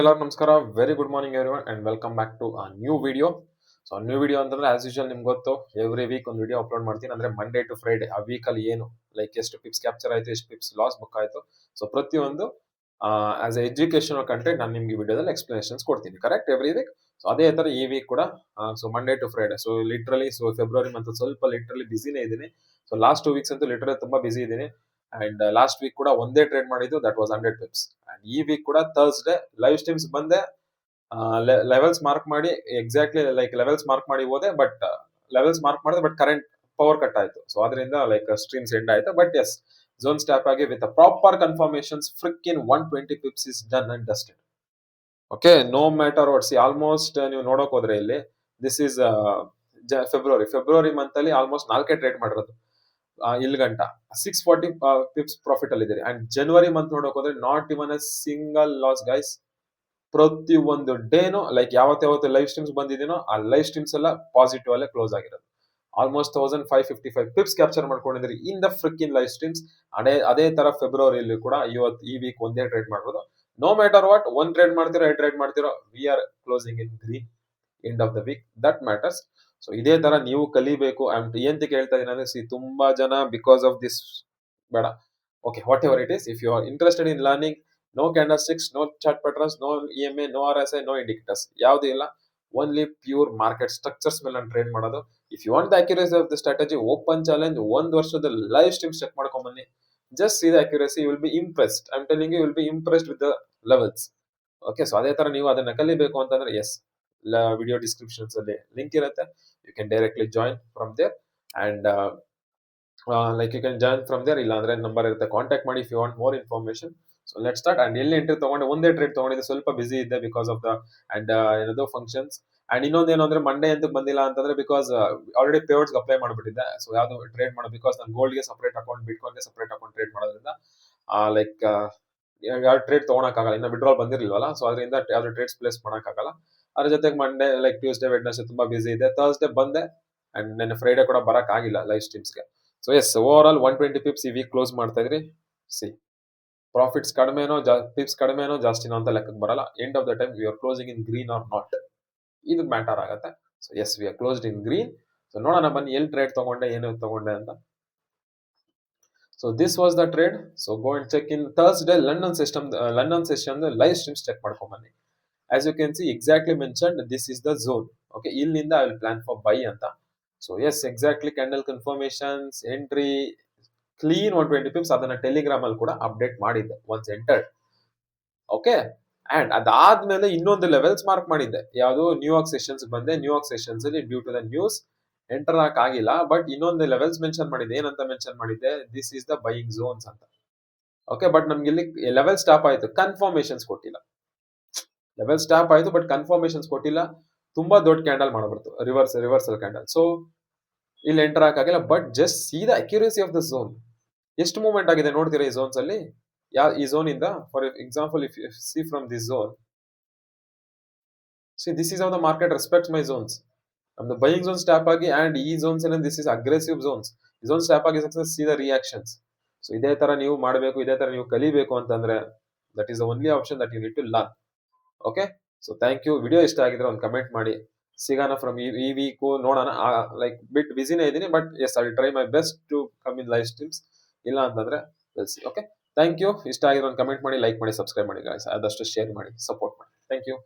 ಎಲ್ಲರಿಗೂ ನಮಸ್ಕಾರ. Very good morning everyone and welcome back to a new video. So new video ಅಂತಂದ್ರೆ as usual ನಿಮ್ಗೆ ಗೊತ್ತು, every week ಒಂದು ವಿಡಿಯೋ ಅಪ್ಲೋಡ್ ಮಾಡ್ತೀನಿ. ಅಂದ್ರೆ ಮಂಡೇ ಟು ಫ್ರೈಡೆ ಆ ವೀಕಲ್ಲಿ ಏನು ಲೈಕ್ ಎಷ್ಟು ಪಿಪ್ಸ್ ಕ್ಯಾಪ್ಚರ್ ಆಯ್ತು, ಎಷ್ಟು ಪಿಪ್ಸ್ ಲಾಸ್ ಬುಕ್ ಆಯ್ತು, ಸೊ ಪ್ರತಿಯೊಂದು ಆಸ್ ಎ ಎಜುಕೇಶನಲ್ ಕಂಟೆಂಟ್ ನಾನು ನಿಮ್ಗೆ ವಿಡಿಯೋದಲ್ಲಿ ಎಕ್ಸ್ಪ್ಲನೇಷನ್ಸ್ ಕೊಡ್ತೀನಿ. Correct, every week. ಸೊ ಅದೇ ತರ ಈ ವೀಕ್ ಕೂಡ so Monday to Friday. So literally so February month ಸ್ವಲ್ಪ ಲಿಟ್ರಲಿ ಬಿಸಿನೇ ಇದ್ದೀನಿ. ಸೊ ಲಾಸ್ಟ್ 2 ವೀಕ್ಸ್ ಅಂತೂ ಲಿಟ್ರಲಿ ತುಂಬಾ ಬಿಸಿ ಇದ್ದೀನಿ. ಅಂಡ್ ಲಾಸ್ಟ್ ವೀಕ್ ಕೂಡ ಒಂದೇ ಟ್ರೇಡ್ ಮಾಡಿದ್ದು, ದಟ್ ವಾಸ್ 100 ಪಿಪ್ಸ್. ಅಂಡ್ ಈ ವೀಕ್ ಕೂಡ ಥರ್ಸ್ಡೇ ಲೈವ್ ಸ್ಟ್ರೀಮ್ಸ್ ಬಂದೆ, ಲೆವೆಲ್ಸ್ ಮಾರ್ಕ್ ಮಾಡಿ ಎಕ್ಸಾಕ್ಟ್ಲಿ ಲೈಕ್ ಲೆವೆಲ್ಸ್ ಮಾರ್ಕ್ ಮಾಡಿ ಹೋದೆ. ಬಟ್ ಲೆವೆಲ್ಸ್ ಮಾರ್ಕ್ ಮಾಡಿದೆ, ಬಟ್ ಕರೆಂಟ್ ಪವರ್ ಕಟ್ ಆಯ್ತು. ಸೊ ಅದರಿಂದ ಲೈಕ್ ಸ್ಟ್ರೀಮ್ಸ್ ಎಂಡ್ ಆಯ್ತು. ಬಟ್ ಎಸ್, ಝೋನ್ ಸ್ಟ್ಯಾಪ್ ಆಗಿ ವಿತ್ ಪ್ರಾಪರ್ ಕನ್ಫರ್ಮೇಶನ್ಸ್ ಫ್ರಿಕ್ in 120 pips is done and dusted. Okay, no matter what. See almost ನೀವು ನೋಡೋಕ್ ಹೋದ್ರೆ ಇಲ್ಲಿ ದಿಸ್ ಇಸ್ ಫೆಬ್ರವರಿ ಮಂತ್ ಅಲ್ಲಿ ಆಲ್ಮೋಸ್ಟ್ 4 ಟ್ರೇಡ್ ಮಾಡಿರೋದು ಇಲ್ಲಿ ಗಂಟ 640 ಪಿಪ್ಸ್ ಪ್ರಾಫಿಟ್ ಅಲ್ಲಿ ಇದ್ದೀರಿ. ಅಂಡ್ ಜನವರಿ ಮಂತ್ ನೋಡೋಕ್ ಹೋದ್ರೆ not even a single loss guys. ಪ್ರತಿ ಒಂದು ಡೇನು ಲೈಕ್ ಯಾವತ್ತು ಲೈವ್ ಸ್ಟ್ರೀಮ್ಸ್ ಬಂದಿದ್ದೀನೋ ಆ ಲೈವ್ ಸ್ಟ್ರೀಮ್ಸ್ ಎಲ್ಲ ಪಾಸಿಟಿವ್ ಅಲ್ಲೇ ಕ್ಲೋಸ್ ಆಗಿರೋದು. ಆಲ್ಮೋಸ್ಟ್ 1555 ಪಿಪ್ಸ್ ಕ್ಯಾಪ್ಚರ್ ಮಾಡ್ಕೊಂಡಿದ್ರಿ ಇನ್ ದ ಫ್ರಿಕ್ ಇನ್ ಲೈವ್ ಸ್ಟ್ರೀಮ್ಸ್. ಅದೇ ತರ ಫೆಬ್ರವರಿಯಲ್ಲಿ ಕೂಡ ಈ ವೀಕ್ ಒಂದೇ ಟ್ರೇಡ್ ಮಾಡ್ಬೋದು. ನೋ ಮ್ಯಾಟರ್ ವಾಟ್, ಒಂದ್ ಟ್ರೇಡ್ ಮಾಡ್ತಿರೋ 2 ಟ್ರೇಡ್ ಮಾಡ್ತಿರೋ, we are closing in green end of the week. That matters. So ಇದೇ ತರ ನೀವು ಕಲಿಬೇಕು. ಏಂತ ಕೇಳ್ತಾ ಇದೀನಿ ಅಂದ್ರೆ, ಸಿ ತುಂಬಾ ಜನ ಬಿಕಾಸ್ ಆಫ್ ದಿಸ್ ಬೇಡ. Okay, whatever it is, if you are interested in learning, no candlesticks, no chart patterns, no EMA, no RSI, no indicators, ಯಾವ್ದು ಇಲ್ಲ. ಓನ್ಲಿ ಪ್ಯೂರ್ ಮಾರ್ಕೆಟ್ ಸ್ಟ್ರಕ್ಚರ್ಸ್ ಮೇಲೆ ನಾನು trade ಮಾಡೋದು. If you want the accuracy of the strategy, open challenge 1 ವರ್ಷದ live streams check ಮಾಡ್ಕೊಂಡ್ ಬನ್ನಿ. Just see the accuracy, you will be impressed. I am telling you will be impressed with the levels. Okay, so ಅದೇ ತರ ನೀವು ಅದನ್ನ ಕಲಿಬೇಕು ಅಂತಂದ್ರೆ yes, video descriptions ಅಲ್ಲಿ ಲಿಂಕ್ ಇರುತ್ತೆ. You can directly join from there. And like you can join from there. ಇಲ್ಲ ಅಂದ್ರೆ ನಂಬರ್ ಇರುತ್ತೆ, ಕಾಂಟ್ಯಾಕ್ಟ್ ಮಾಡಿ if you want more information. So let start. And ಎಲ್ಲಿ ಎಂಟ್ರಿ ತಗೊಂಡೆ, ಒಂದೇ ಟ್ರೇಡ್ ತಗೊಂಡಿದ್ದೆ, ಸ್ವಲ್ಪ ಬಿಸಿ ಇದ್ದೆ ಬಿಕಾಸ್ ಆಫ್ ದ ಅಂಡ್ ಏನದು ಫಂಕ್ಷನ್ಸ್. ಅಂಡ್ ಇನ್ನೊಂದೇನು ಅಂದ್ರೆ ಮಂಡೇ ಅಂತ ಬಂದಿಲ್ಲ ಅಂತಂದ್ರೆ ಬಿಕಾಸ್ ಆಲ್ರೆಡಿ ಪೇವರ್ಸ್ ಅಪ್ಲೈ ಮಾಡ್ಬಿಟ್ಟಿದ್ದೆ. ಸೊ ಯಾವ್ದು ಟ್ರೇಡ್ ಮಾಡೋ, ಬಿಕಾಸ್ ನಾನು ಗೋಲ್ಡ್ಗೆ ಸಪರೇಟ್ ಅಕೌಂಟ್, ಬಿಟ್ಕಾಯಿನ್ಗೆ ಸಪರೇಟ್ ಅಕೌಂಟ್ ಟ್ರೇಡ್ ಮಾಡೋದ್ರಿಂದ ಲೈಕ್ ಯಾವ ಟ್ರೇಡ್ ತಗೊಳಕ್ಕಾಗಲ್ಲ, ಇನ್ನು ವಿಡ್ರಾಲ್ ಬಂದಿರ್ಲಿಲ್ವಲ್ಲ. ಸೊ ಅದರಿಂದ ಯಾವ್ದು ಟ್ರೇಡ್ಸ್ ಪ್ಲೇಸ್ ಮಾಡಕ್ಕಾಗಲ್ಲ. ಅದ್ರ ಜೊತೆಗೆ ಮಂಡೇ ಲೈಕ್ ಟ್ಯೂಸ್ಡೇ ವೆಡ್ನೆಸ್ಡೇ ತುಂಬಾ ಬಿಸಿ ಇದೆ. ಥರ್ಸ್ಡೇ ಬಂದೆ ಅಂಡ್ ನೆನ್ನೆ ಫ್ರೈಡೇ ಕೂಡ ಬರಕ್ ಆಗಿಲ್ಲ ಲೈವ್ ಸ್ಟ್ರೀಮ್ಸ್ಗೆ. So yes, over all 120 pips ಈ ವೀಕ್ ಕ್ಲೋಸ್ ಮಾಡ್ತಾ ಇದ್ರಿ. ಸಿ ಪ್ರಾಫಿಟ್ಸ್ ಕಡಿಮೆನೋ ಪಿಪ್ಸ್ ಕಡಿಮೆನೋ ಜಾಸ್ತಿನೋ ಅಂತ ಲೆಕ್ಕಕ್ಕೆ ಬರಲ್ಲ. End of the time we are closing in green or not, ಇದು ಮ್ಯಾಟರ್ ಆಗುತ್ತೆ. So yes, we are closed in green. So ನೋಡೋಣ ಬನ್ನಿ ಎಲ್ಲಿ ಟ್ರೇಡ್ ತಗೊಂಡೆ, ಏನು ತಗೊಂಡೆ ಅಂತ. So this was the trade. So go and check in Thursday London session live streams check ಮಾಡ್ಕೊಂಡ್ ಬನ್ನಿ. As you can see exactly mentioned this is the zone. Okay, ಇಲ್ಲಿಂದ I will plan for buy ಅಂತ. So yes, exactly candle confirmations, entry clean 120 pips. ಅದನ್ನ Telegram ಅಲ್ಲಿ ಕೂಡ update ಮಾಡಿದ್ದೆ once entered. Okay, and ಅದಾದ್ಮೇಲೆ ಇನ್ನೊಂದು ಲೆವೆಲ್ಸ್ ಮಾರ್ಕ್ ಮಾಡಿದ್ದೆ. ಯಾವುದು, ನ್ಯೂಯಾರ್ಕ್ ಸೆಷನ್ಸ್ ಬಂದೆ. ನ್ಯೂಯಾರ್ಕ್ ಸೆಷನ್ಸ್ ಅಲ್ಲಿ due to the news enter ಆಗಿಲ್ಲ. ಬಟ್ ಇನ್ನೊಂದು ಲೆವೆಲ್ಸ್ ಮೆನ್ಷನ್ ಮಾಡಿದ್ದೆ. ಏನಂತ ಮೆನ್ಷನ್ ಮಾಡಿದ್ದೆ, this is the buying zones ಅಂತ. ಓಕೆ, ಬಟ್ ನಮ್ಗೆ ಇಲ್ಲಿ ಲೆವೆಲ್ ಸ್ಟಾಪ್ ಆಯ್ತು, ಕನ್ಫರ್ಮೇಶನ್ಸ್ ಕೊಟ್ಟಿಲ್ಲ. ಲೆವೆಲ್ ಸ್ಟಾಪ್ ಆಯ್ತು ಬಟ್ ಕನ್ಫರ್ಮೇಶನ್ಸ್ ಕೊಟ್ಟಿಲ್ಲ. ತುಂಬಾ ದೊಡ್ಡ ಕ್ಯಾಂಡಲ್ ಮಾಡಬಾರ್ದು, ರಿವರ್ಸಲ್ ಕ್ಯಾಂಡಲ್. ಸೊ ಇಲ್ಲಿ ಎಂಟರ್ ಆಗಿಲ್ಲ. But just see the accuracy of the zone. ಎಷ್ಟು ಮೂವ್ಮೆಂಟ್ ಆಗಿದೆ ನೋಡ್ತೀರಾ ಈ ಝೋನ್ಸ್ ಅಲ್ಲಿ. ಈ ಝೋನ್ ಇಂದ, for example, if you see from this zone, see this is how the market respects my zones. ನಮ್ದು ಬೈಯಿಂಗ್ ಝೋನ್ ಸ್ಟಾಪ್ ಆಗಿ and ಈ zones this is aggressive zones. ಈ ಝೋನ್ ಸ್ಟಾಪ್ ಆಗಿ success, see the reactions. So ಇದೇ ತರ ನೀವು ಮಾಡಬೇಕು, ಇದೇ ತರ ನೀವು ಕಲಿಬೇಕು ಅಂತಂದ್ರೆ that is the only option that you need to learn. Okay, so thank you. Video ಇಷ್ಟ ಆಗಿದ್ರೆ ಒಂದು ಕಮೆಂಟ್ ಮಾಡಿ. ಸಿಗೋಣ ಫ್ರಮ್ ಈ ವೀಕು. ನೋಡೋಣ, ಲೈಕ್ ಬಿಟ್ ಬಿಸಿನೇ ಇದ್ದೀನಿ, but yes I will try my best to come in live streams. ಇಲ್ಲ ಅಂತಂದ್ರೆ will see. Okay, thank you. ಇಷ್ಟ ಆಗಿದ್ರೆ ಒಂದು ಕಮೆಂಟ್ ಮಾಡಿ, ಲೈಕ್ ಮಾಡಿ, ಸಬ್ಸ್ಕ್ರೈಬ್ ಮಾಡಿ ಗಾಯ್ಸ್. ಆದಷ್ಟು ಶೇರ್ ಮಾಡಿ, ಸಪೋರ್ಟ್ ಮಾಡಿ. Thank you.